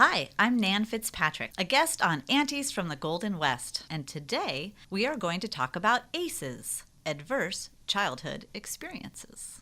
Hi, I'm Nan Fitzpatrick, a guest on Aunties from the Golden West, and today we are going to talk about ACEs, Adverse Childhood Experiences.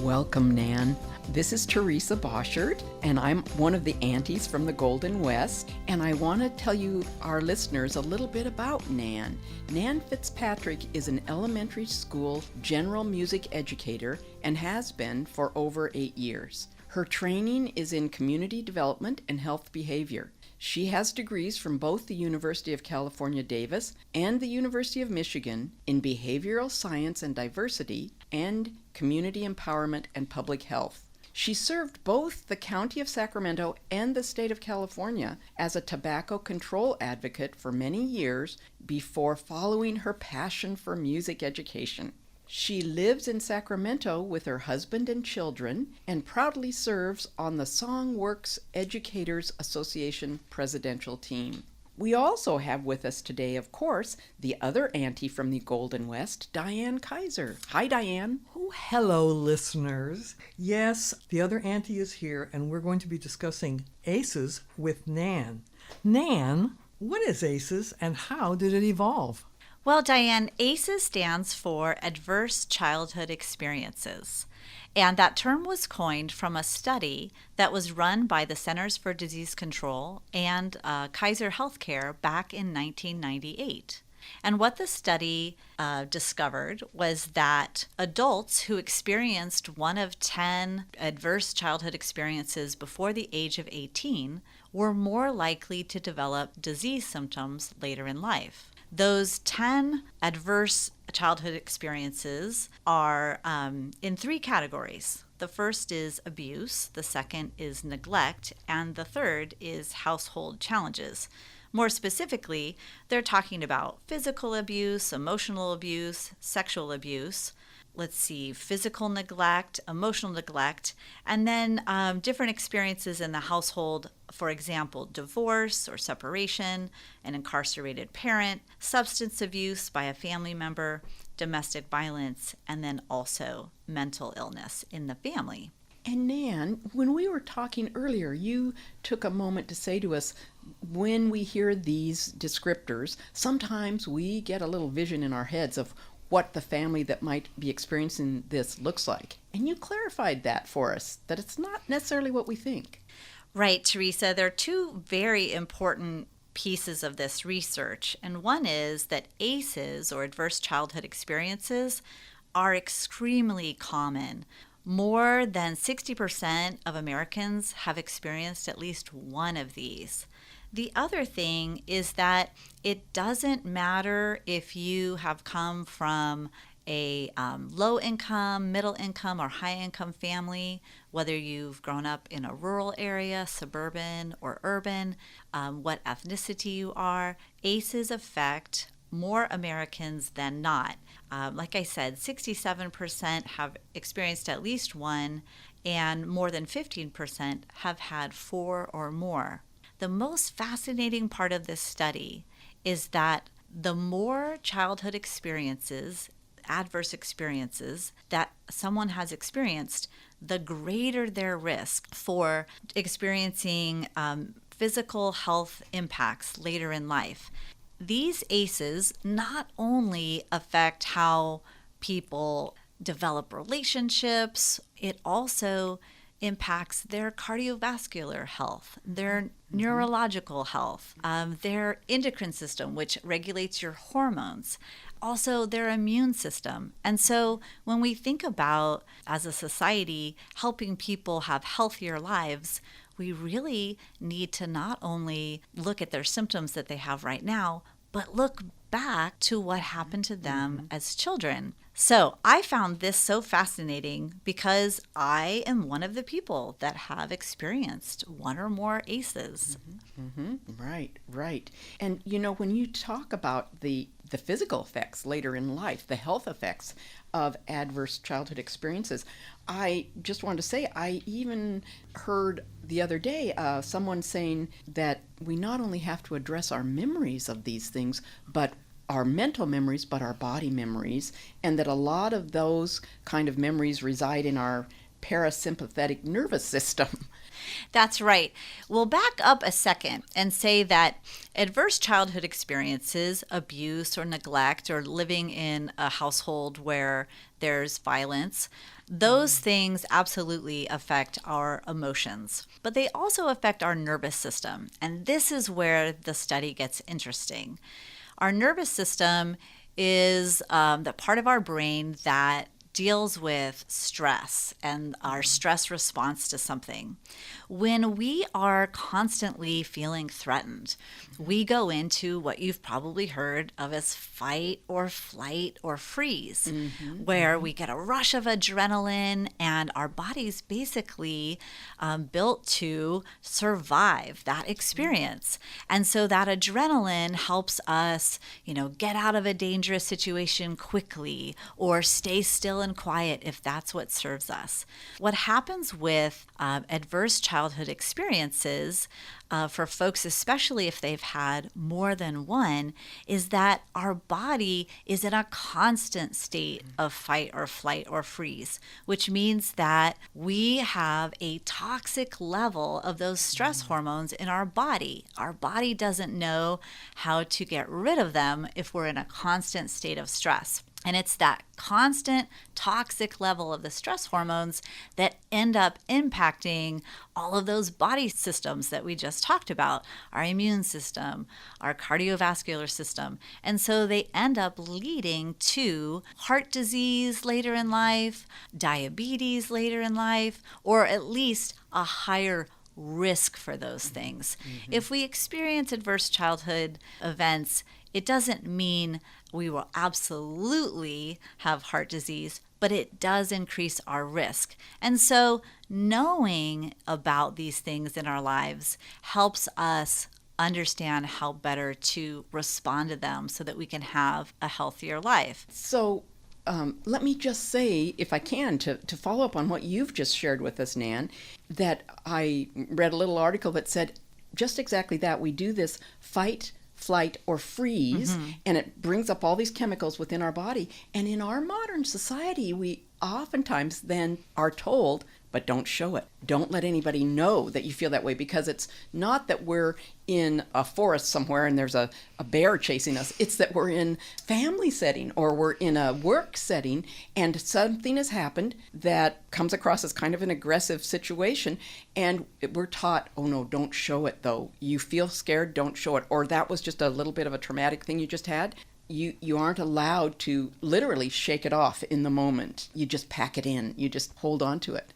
Welcome, Nan. This is Teresa Boschert, and I'm one of the Aunties from the Golden West, and I want to tell you, our listeners, a little bit about Nan. Nan Fitzpatrick is an elementary school general music educator and has been for over 8 years. Her training is in community development and health behavior. She has degrees from both the University of California, Davis and the University of Michigan in behavioral science and diversity and community empowerment and public health. She served both the County of Sacramento and the State of California as a tobacco control advocate for many years before following her passion for music education. She lives in Sacramento with her husband and children and proudly serves on the Songworks Educators Association presidential team. We also have with us today, of course, the other auntie from the Golden West, Diane Kaiser. Hi, Diane. Oh, hello, listeners. Yes, the other auntie is here, and we're going to be discussing ACEs with Nan. Nan, what is ACEs, and how did it evolve? Well, Diane, ACEs stands for Adverse Childhood Experiences. And that term was coined from a study that was run by the Centers for Disease Control and Kaiser Healthcare back in 1998. And what the study discovered was that adults who experienced one of 10 adverse childhood experiences before the age of 18 were more likely to develop disease symptoms later in life. Those 10 adverse childhood experiences are in 3 categories. The first is abuse, the second is neglect, and the third is household challenges. More specifically, they're talking about physical abuse, emotional abuse, sexual abuse. Let's see, physical neglect, emotional neglect, and then different experiences in the household. For example, divorce or separation, an incarcerated parent, substance abuse by a family member, domestic violence, and then also mental illness in the family. And Nan, when we were talking earlier, you took a moment to say to us, when we hear these descriptors, sometimes we get a little vision in our heads of what the family that might be experiencing this looks like. And you clarified that for us, that it's not necessarily what we think. Right, Teresa. There are 2 very important pieces of this research. And one is that ACEs, or adverse childhood experiences, are extremely common. More than 60% of Americans have experienced at least one of these. The other thing is that it doesn't matter if you have come from a low income, middle income, or high income family, whether you've grown up in a rural area, suburban, or urban, what ethnicity you are. ACEs affect more Americans than not. Like I said, 67% have experienced at least one, and more than 15% have had 4 or more. The most fascinating part of this study is that the more childhood experiences, adverse experiences that someone has experienced, the greater their risk for experiencing physical health impacts later in life. These ACEs not only affect how people develop relationships, it also impacts their cardiovascular health, their neurological health, their endocrine system, which regulates your hormones, also their immune system. And so when we think about, as a society, helping people have healthier lives, we really need to not only look at their symptoms that they have right now, but look back to what happened to them as children. So I found this so fascinating because I am one of the people that have experienced one or more ACEs. Right. And when you talk about the physical effects later in life, the health effects of adverse childhood experiences, I just wanted to say, I even heard the other day someone saying that we not only have to address our memories of these things, but our mental memories, but our body memories, and that a lot of those kind of memories reside in our parasympathetic nervous system. That's right. We'll back up a second and say that adverse childhood experiences, abuse or neglect, or living in a household where there's violence, those things absolutely affect our emotions. But they also affect our nervous system. And this is where the study gets interesting. Our nervous system is the part of our brain that deals with stress and our stress response to something. When we are constantly feeling threatened, we go into what you've probably heard of as fight or flight or freeze, where we get a rush of adrenaline and our body's basically built to survive that experience. And so that adrenaline helps us, get out of a dangerous situation quickly or stay still and quiet if that's what serves us. What happens with adverse childhood experiences for folks, especially if they've had more than one, is that our body is in a constant state of fight or flight or freeze, which means that we have a toxic level of those stress hormones in our body. Our body doesn't know how to get rid of them if we're in a constant state of stress. And it's that constant toxic level of the stress hormones that end up impacting all of those body systems that we just talked about, our immune system, our cardiovascular system. And so they end up leading to heart disease later in life, diabetes later in life, or at least a higher risk for those things. If we experience adverse childhood events, it doesn't mean we will absolutely have heart disease, but it does increase our risk. And so knowing about these things in our lives helps us understand how better to respond to them so that we can have a healthier life. So let me just say, if I can, to follow up on what you've just shared with us, Nan, that I read a little article that said just exactly that. We do this fight, flight, or freeze, and it brings up all these chemicals within our body. And in our modern society, we oftentimes then are told, but don't show it. Don't let anybody know that you feel that way, because it's not that we're in a forest somewhere and there's a bear chasing us. It's that we're in family setting or we're in a work setting and something has happened that comes across as kind of an aggressive situation, and we're taught, oh no, don't show it though. You feel scared, don't show it. Or that was just a little bit of a traumatic thing you just had. You aren't allowed to literally shake it off in the moment. You just pack it in. You just hold on to it.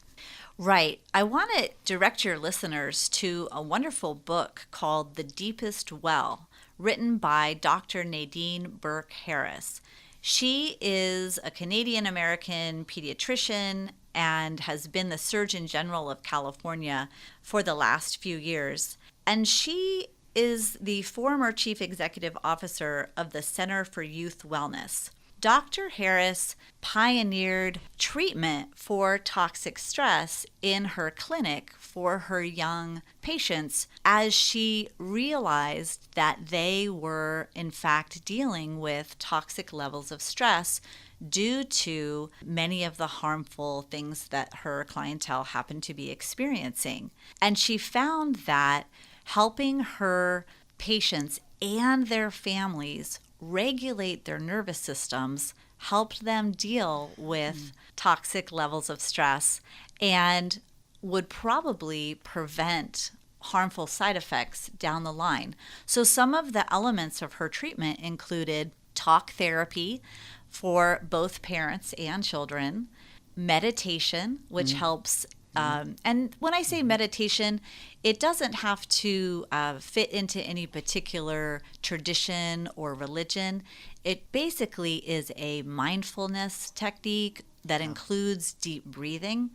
Right. I want to direct your listeners to a wonderful book called The Deepest Well, written by Dr. Nadine Burke Harris. She is a Canadian-American pediatrician and has been the Surgeon General of California for the last few years. And she is the former Chief Executive Officer of the Center for Youth Wellness. Dr. Harris pioneered treatment for toxic stress in her clinic for her young patients as she realized that they were, in fact, dealing with toxic levels of stress due to many of the harmful things that her clientele happened to be experiencing. And she found that helping her patients and their families regulate their nervous systems helped them deal with toxic levels of stress and would probably prevent harmful side effects down the line. So some of the elements of her treatment included talk therapy for both parents and children, meditation, which helps. And when I say meditation, it doesn't have to fit into any particular tradition or religion. It basically is a mindfulness technique that includes deep breathing.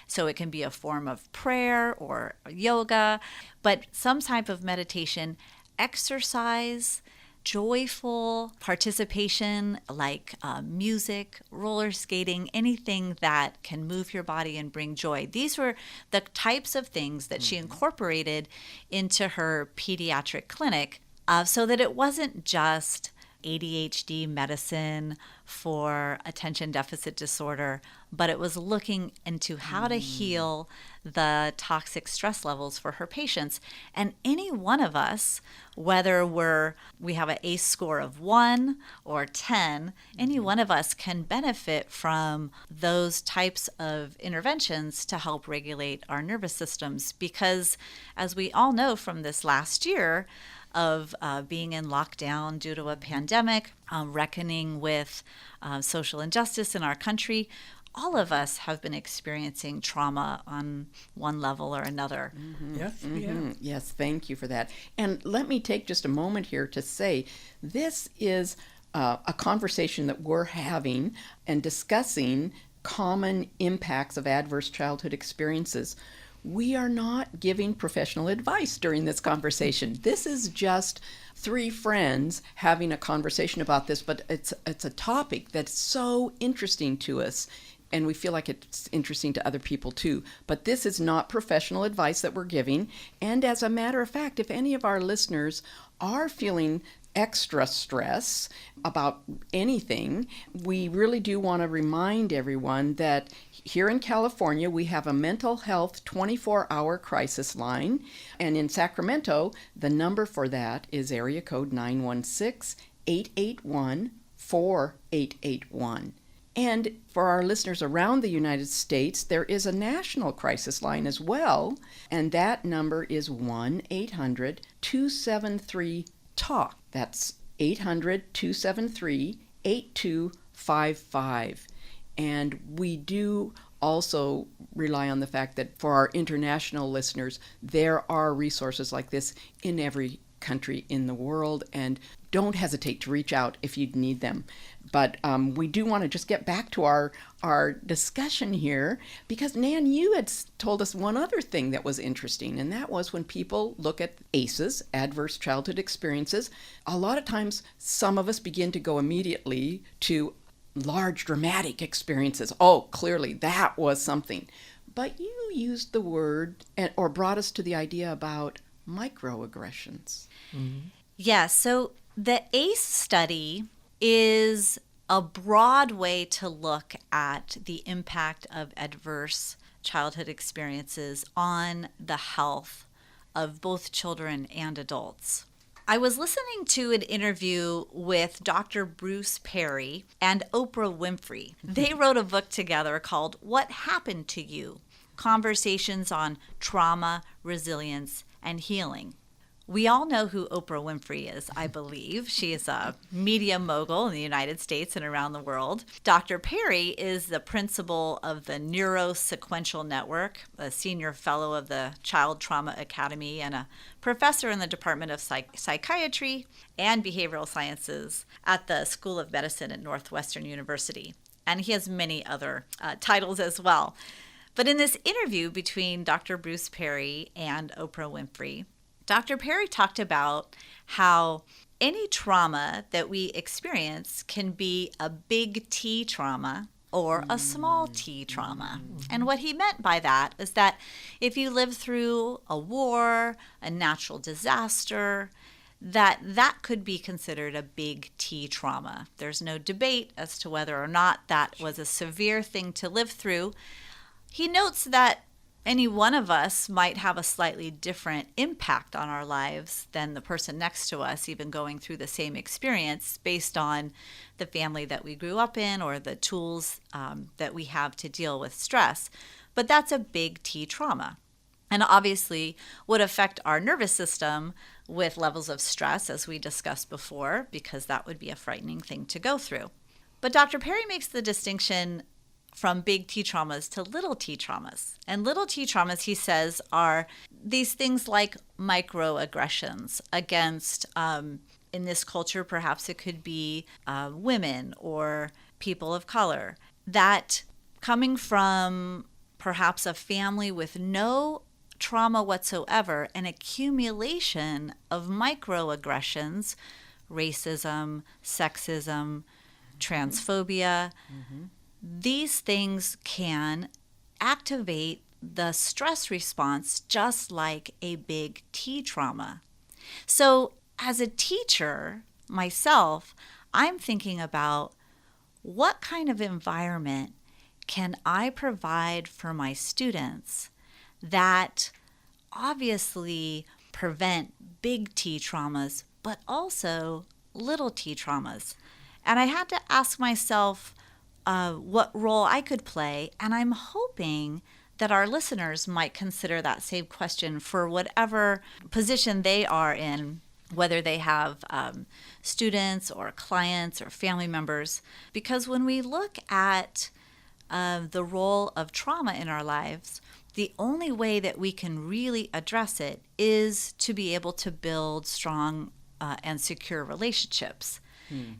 So it can be a form of prayer or yoga, but some type of meditation, exercise, joyful participation like music, roller skating, anything that can move your body and bring joy. These were the types of things that she incorporated into her pediatric clinic so that it wasn't just ADHD medicine for attention deficit disorder, but it was looking into how to heal the toxic stress levels for her patients. And any one of us, whether we have an ACE score of 1 or 10, any one of us can benefit from those types of interventions to help regulate our nervous systems. Because as we all know from this last year, of being in lockdown due to a pandemic, reckoning with social injustice in our country, all of us have been experiencing trauma on one level or another. Yes, we have. Yes, thank you for that. And let me take just a moment here to say this is a conversation that we're having and discussing common impacts of adverse childhood experiences. We are not giving professional advice during this conversation. This is just three friends having a conversation about this, but it's a topic that's so interesting to us, and we feel like it's interesting to other people too. But this is not professional advice that we're giving. And as a matter of fact, if any of our listeners are feeling extra stress about anything, we really do want to remind everyone that here in California, we have a mental health 24-hour crisis line. And in Sacramento, the number for that is area code 916-881-4881. And for our listeners around the United States, there is a national crisis line as well. And that number is 1-800-273-TALK. That's 800-273-8255. And we do also rely on the fact that for our international listeners, there are resources like this in every country in the world, and don't hesitate to reach out if you need them. But we do want to just get back to our discussion here, because Nan, you had told us one other thing that was interesting, and that was when people look at ACEs, adverse childhood experiences, a lot of times some of us begin to go immediately to large dramatic experiences. Oh, clearly that was something. But you used the word or brought us to the idea about microaggressions. Mm-hmm. Yeah, so the ACE study is a broad way to look at the impact of adverse childhood experiences on the health of both children and adults. I was listening to an interview with Dr. Bruce Perry and Oprah Winfrey. They wrote a book together called What Happened to You? Conversations on Trauma, Resilience, and Healing. We all know who Oprah Winfrey is, I believe. She is a media mogul in the United States and around the world. Dr. Perry is the principal of the Neurosequential Network, a senior fellow of the Child Trauma Academy, and a professor in the Department of Psychiatry and Behavioral Sciences at the School of Medicine at Northwestern University. And he has many other titles as well. But in this interview between Dr. Bruce Perry and Oprah Winfrey, Dr. Perry talked about how any trauma that we experience can be a big T trauma or a small t trauma. And what he meant by that is that if you live through a war, a natural disaster, that could be considered a big T trauma. There's no debate as to whether or not that was a severe thing to live through. He notes that any one of us might have a slightly different impact on our lives than the person next to us, even going through the same experience based on the family that we grew up in or the tools that we have to deal with stress. But that's a big T trauma, and obviously would affect our nervous system with levels of stress, as we discussed before, because that would be a frightening thing to go through. But Dr. Perry makes the distinction from big T traumas to little T traumas. And little T traumas, he says, are these things like microaggressions against, in this culture, perhaps it could be women or people of color, that coming from perhaps a family with no trauma whatsoever, an accumulation of microaggressions, racism, sexism, transphobia, these things can activate the stress response just like a big T trauma. So as a teacher, myself, I'm thinking about what kind of environment can I provide for my students that obviously prevent big T traumas, but also little T traumas. And I had to ask myself what role I could play, and I'm hoping that our listeners might consider that same question for whatever position they are in, whether they have students or clients or family members. Because when we look at the role of trauma in our lives, the only way that we can really address it is to be able to build strong and secure relationships.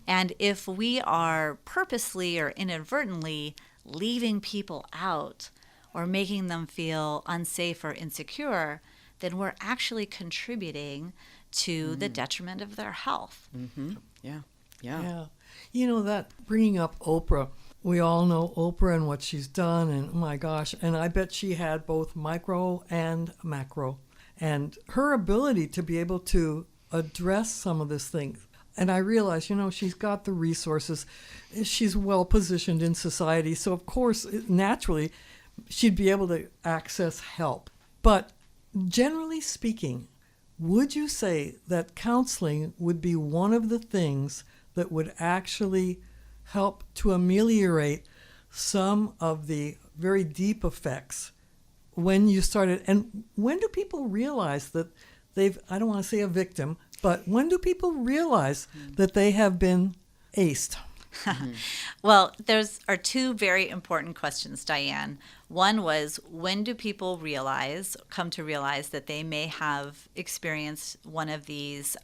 And if we are purposely or inadvertently leaving people out or making them feel unsafe or insecure, then we're actually contributing to the detriment of their health. Mm-hmm. Yeah. Yeah. You know, that bringing up Oprah, we all know Oprah and what she's done, and oh my gosh, and I bet she had both micro and macro. And her ability to be able to address some of this thing. And I realize, she's got the resources. She's well positioned in society. So, of course, naturally, she'd be able to access help. But generally speaking, would you say that counseling would be one of the things that would actually help to ameliorate some of the very deep effects when you started? And when do people realize that I don't want to say a victim, but when do people realize that they have been aced? Well, there's are two very important questions, Diane. One was, when do people come to realize that they may have experienced one of these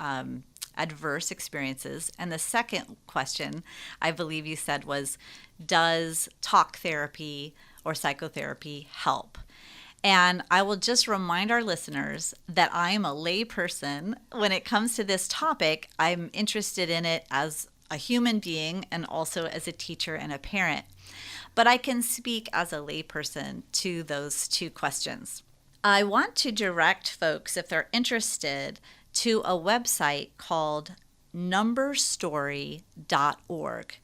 adverse experiences? And the second question, I believe you said, was, does talk therapy or psychotherapy help? And I will just remind our listeners that I'm a lay person. When it comes to this topic, I'm interested in it as a human being and also as a teacher and a parent. But I can speak as a lay person to those two questions. I want to direct folks, if they're interested, to a website called numberstory.org.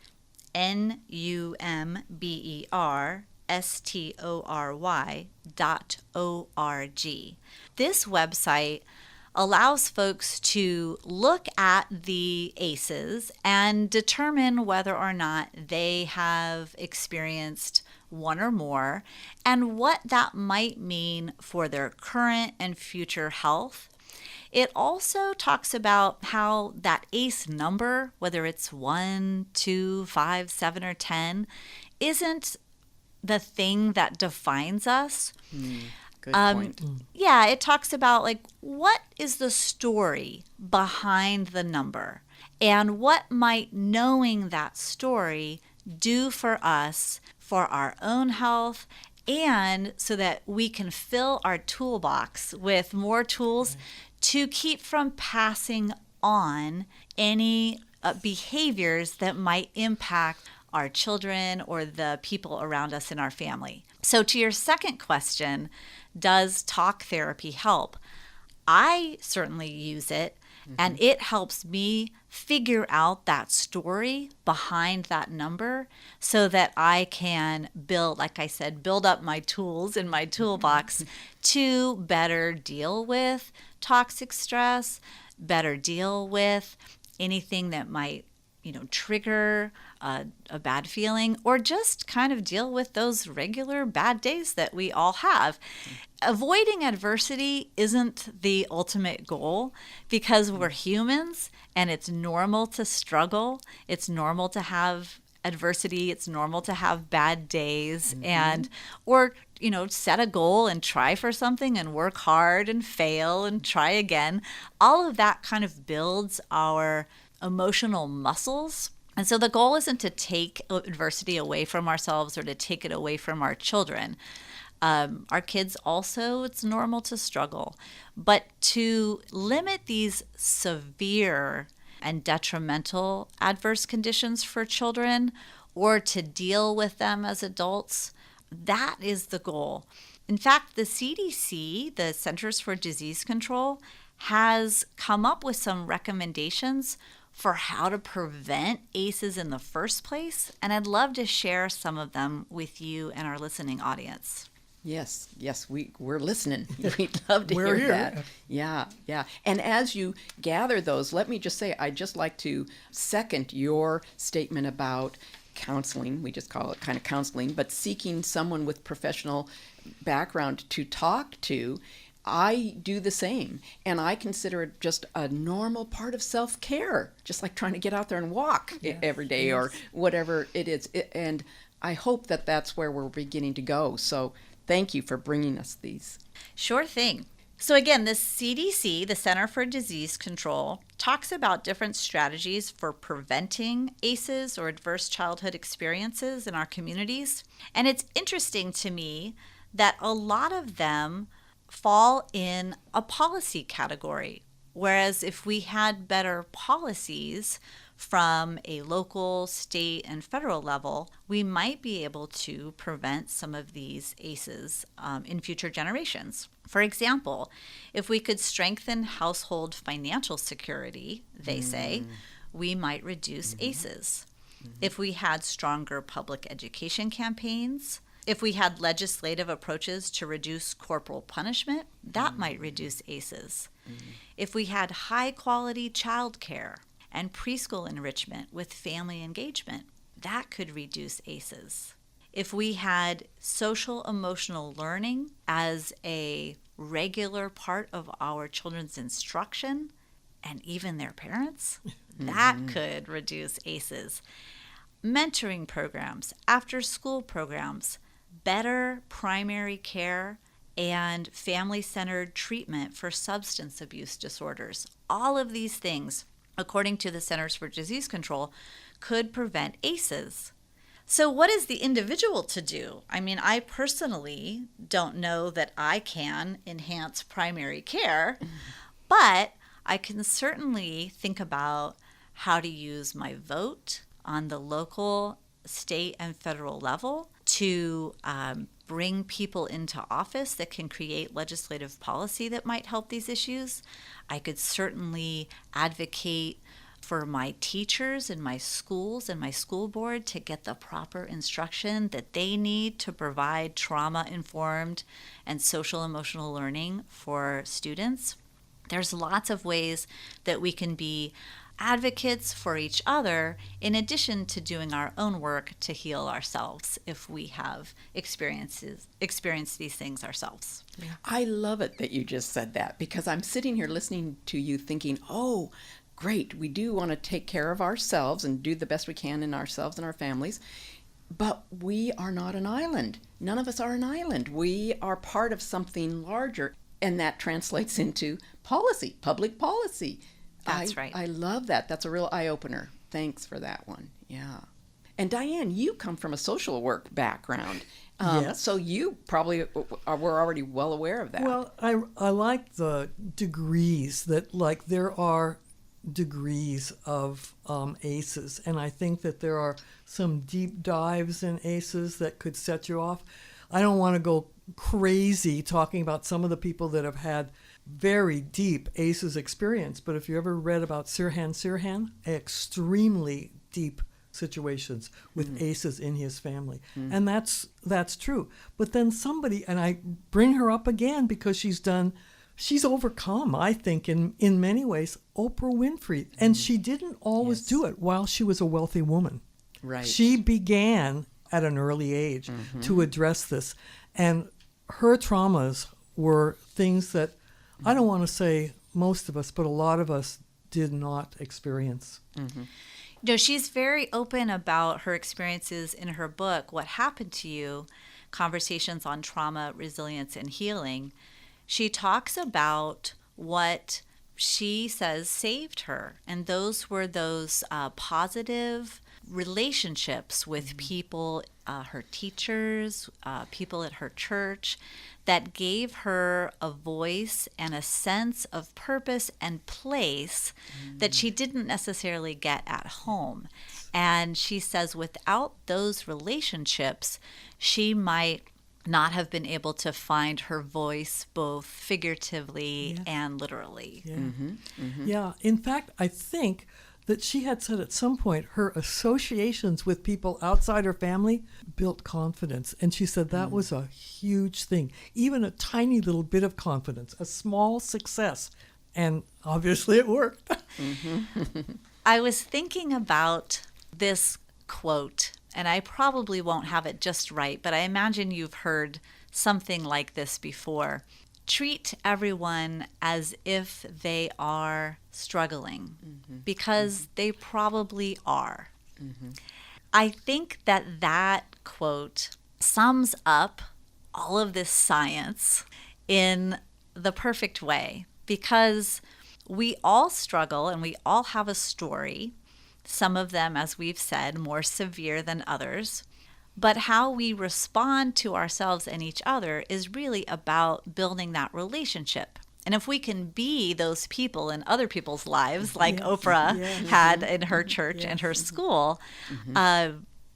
numberstory.org. This website allows folks to look at the ACEs and determine whether or not they have experienced one or more and what that might mean for their current and future health. It also talks about how that ACE number, whether it's 1, 2, 5, 7, or 10, isn't the thing that defines us. Good point. Yeah, it talks about what is the story behind the number, and what might knowing that story do for us, for our own health, and so that we can fill our toolbox with more tools to keep from passing on any behaviors that might impact our children or the people around us in our family. So to your second question, does talk therapy help? I certainly use it, and it helps me figure out that story behind that number so that I can build, like I said, build up my tools in my toolbox to better deal with toxic stress, better deal with anything that might trigger a bad feeling, or just kind of deal with those regular bad days that we all have. Avoiding adversity isn't the ultimate goal, because we're humans and it's normal to struggle. It's normal to have adversity. It's normal to have bad days or set a goal and try for something and work hard and fail and try again. All of that kind of builds our emotional muscles. And so the goal isn't to take adversity away from ourselves or to take it away from our children. Our kids also, it's normal to struggle. But to limit these severe and detrimental adverse conditions for children, or to deal with them as adults, that is the goal. In fact, the CDC, the Centers for Disease Control, has come up with some recommendations for how to prevent ACEs in the first place, and I'd love to share some of them with you and our listening audience. Yes, we're listening. We'd love to We're hear here. that. Yeah. And as you gather those, let me just say, I'd just like to second your statement about counseling. We just call it kind of counseling, but seeking someone with professional background to talk to. I do the same, and I consider it just a normal part of self-care, just like trying to get out there and walk every day or whatever it is. And I hope that that's where we're beginning to go. So thank you for bringing us these. Sure thing. So again, the CDC, the Center for Disease Control, talks about different strategies for preventing ACEs or adverse childhood experiences in our communities. And it's interesting to me that a lot of them fall in a policy category. Whereas if we had better policies from a local, state, and federal level, we might be able to prevent some of these ACEs in future generations. For example, if we could strengthen household financial security, they say, we might reduce ACEs. If we had stronger public education campaigns, if we had legislative approaches to reduce corporal punishment, that might reduce ACEs. If we had high-quality childcare and preschool enrichment with family engagement, that could reduce ACEs. If we had social emotional learning as a regular part of our children's instruction, and even their parents, that could reduce ACEs. Mentoring programs, after-school programs, better primary care, and family-centered treatment for substance abuse disorders. All of these things, according to the Centers for Disease Control, could prevent ACEs. So what is the individual to do? I mean, I personally don't know that I can enhance primary care, but I can certainly think about how to use my vote on the local, state, and federal level to bring people into office that can create legislative policy that might help these issues. I could certainly advocate for my teachers in my schools and my school board to get the proper instruction that they need to provide trauma-informed and social-emotional learning for students. There's lots of ways that we can be advocates for each other in addition to doing our own work to heal ourselves if we have experienced these things ourselves. Yeah. I love it that you just said that, because I'm sitting here listening to you thinking, oh, great, we do want to take care of ourselves and do the best we can in ourselves and our families, but we are not an island. None of us are an island. We are part of something larger, and that translates into policy, public policy. That's right. I love that. That's a real eye-opener. Thanks for that one. Yeah. And Diane, you come from a social work background. Yes. So you probably were already well aware of that. Well, I like the degrees that, like, there are degrees of ACEs, and I think that there are some deep dives in ACEs that could set you off. I don't want to go crazy talking about some of the people that have had very deep ACEs experience, but if you ever read about Sirhan, extremely deep situations with ACEs in his family. And that's true. But then somebody, and I bring her up again because she's overcome, I think, in many ways, Oprah Winfrey. And she didn't always do it while she was a wealthy woman. Right. She began at an early age to address this. And her traumas were things that I don't want to say most of us, but a lot of us did not experience. You know, she's very open about her experiences in her book, What Happened to You? Conversations on Trauma, Resilience, and Healing. She talks about what she says saved her, and those were those positive relationships with people, her teachers, people at her church, that gave her a voice and a sense of purpose and place that she didn't necessarily get at home. And she says without those relationships, she might not have been able to find her voice both figuratively and literally. Yeah. In fact, I think that she had said at some point her associations with people outside her family built confidence. And she said that was a huge thing. Even a tiny little bit of confidence, a small success. And obviously it worked. I was thinking about this quote, and I probably won't have it just right, but I imagine you've heard something like this before. Treat everyone as if they are struggling, because they probably are. I think that quote sums up all of this science in the perfect way, because we all struggle and we all have a story, some of them, as we've said, more severe than others. But how we respond to ourselves and each other is really about building that relationship. And if we can be those people in other people's lives, like Oprah had in her church and her school,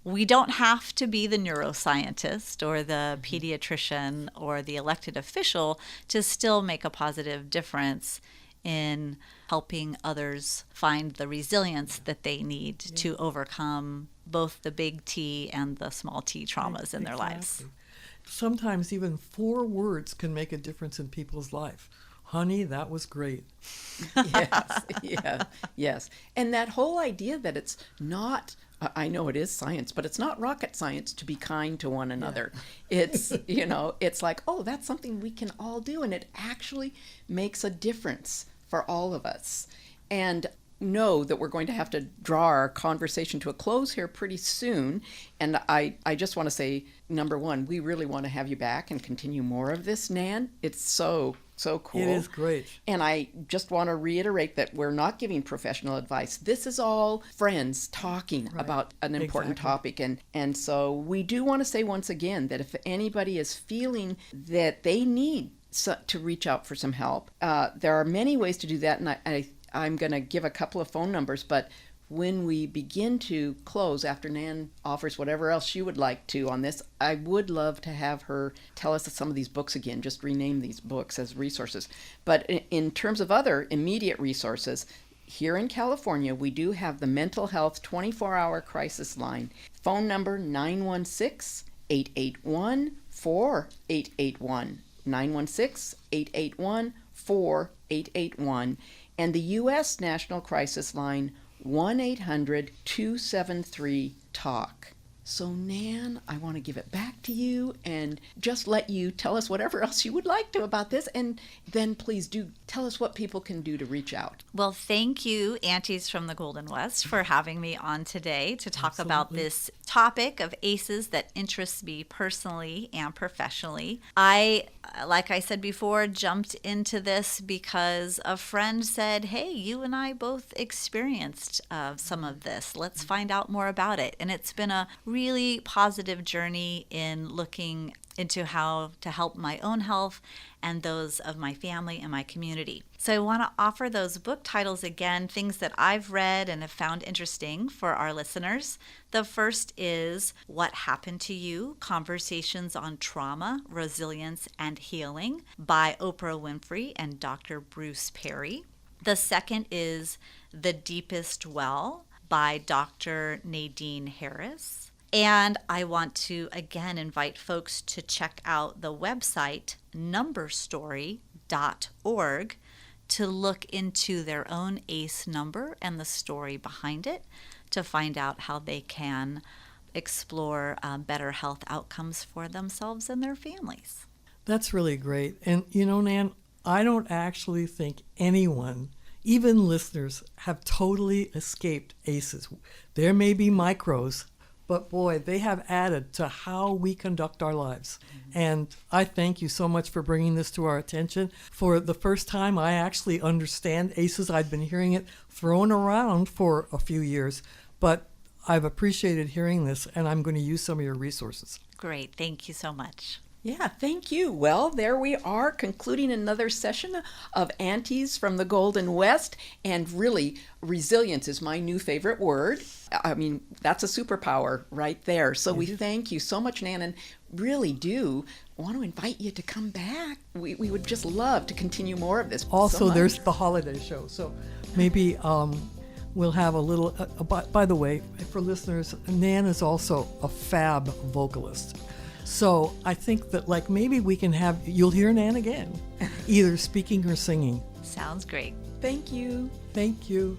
we don't have to be the neuroscientist or the pediatrician or the elected official to still make a positive difference in helping others find the resilience that they need to overcome both the big T and the small t traumas in their lives. Sometimes even 4 words can make a difference in people's life. Honey, that was great. Yes. And that whole idea that it's not, I know it is science, but it's not rocket science to be kind to one another. It's, it's like, oh, that's something we can all do. And it actually makes a difference for all of us. And know that we're going to have to draw our conversation to a close here pretty soon. And I just want to say, number one, we really want to have you back and continue more of this, Nan. It's so cool. It is great. And I just want to reiterate that we're not giving professional advice. This is all friends talking about an important topic. And so we do want to say once again that if anybody is feeling that they need to reach out for some help, there are many ways to do that. And I'm going to give a couple of phone numbers, but when we begin to close, after Nan offers whatever else she would like to on this, I would love to have her tell us some of these books again, just rename these books as resources. But in terms of other immediate resources, here in California, we do have the Mental Health 24-Hour Crisis Line. Phone number 916-881-4881. 916-881-4881. And the U.S. National Crisis Line, 1-800-273-TALK. So, Nan, I want to give it back to you and just let you tell us whatever else you would like to about this. And then please do tell us what people can do to reach out. Well, thank you, Aunties from the Golden West, for having me on today to talk about this topic of ACEs that interests me personally and professionally. I, like I said before, jumped into this because a friend said, hey, you and I both experienced some of this. Let's find out more about it. And it's been a really positive journey in looking into how to help my own health and those of my family and my community. So I want to offer those book titles again, things that I've read and have found interesting for our listeners. The first is What Happened to You? Conversations on Trauma, Resilience, and Healing by Oprah Winfrey and Dr. Bruce Perry. The second is The Deepest Well by Dr. Nadine Harris. And I want to, again, invite folks to check out the website numberstory.org to look into their own ACE number and the story behind it to find out how they can explore better health outcomes for themselves and their families. That's really great. And, Nan, I don't actually think anyone, even listeners, have totally escaped ACEs. There may be micros, but boy, they have added to how we conduct our lives. And I thank you so much for bringing this to our attention. For the first time, I actually understand ACEs. I'd been hearing it thrown around for a few years, but I've appreciated hearing this, and I'm going to use some of your resources. Great. Thank you so much. Yeah, thank you. Well, there we are, concluding another session of Aunties from the Golden West. And really, resilience is my new favorite word. I mean, that's a superpower right there. So we thank you so much, Nan, and really do want to invite you to come back. We would just love to continue more of this. Also, there's the holiday show. So maybe we'll have a little. By the way, for listeners, Nan is also a fab vocalist. So I think that like maybe we can have, you'll hear Nan again, either speaking or singing. Sounds great. Thank you. Thank you.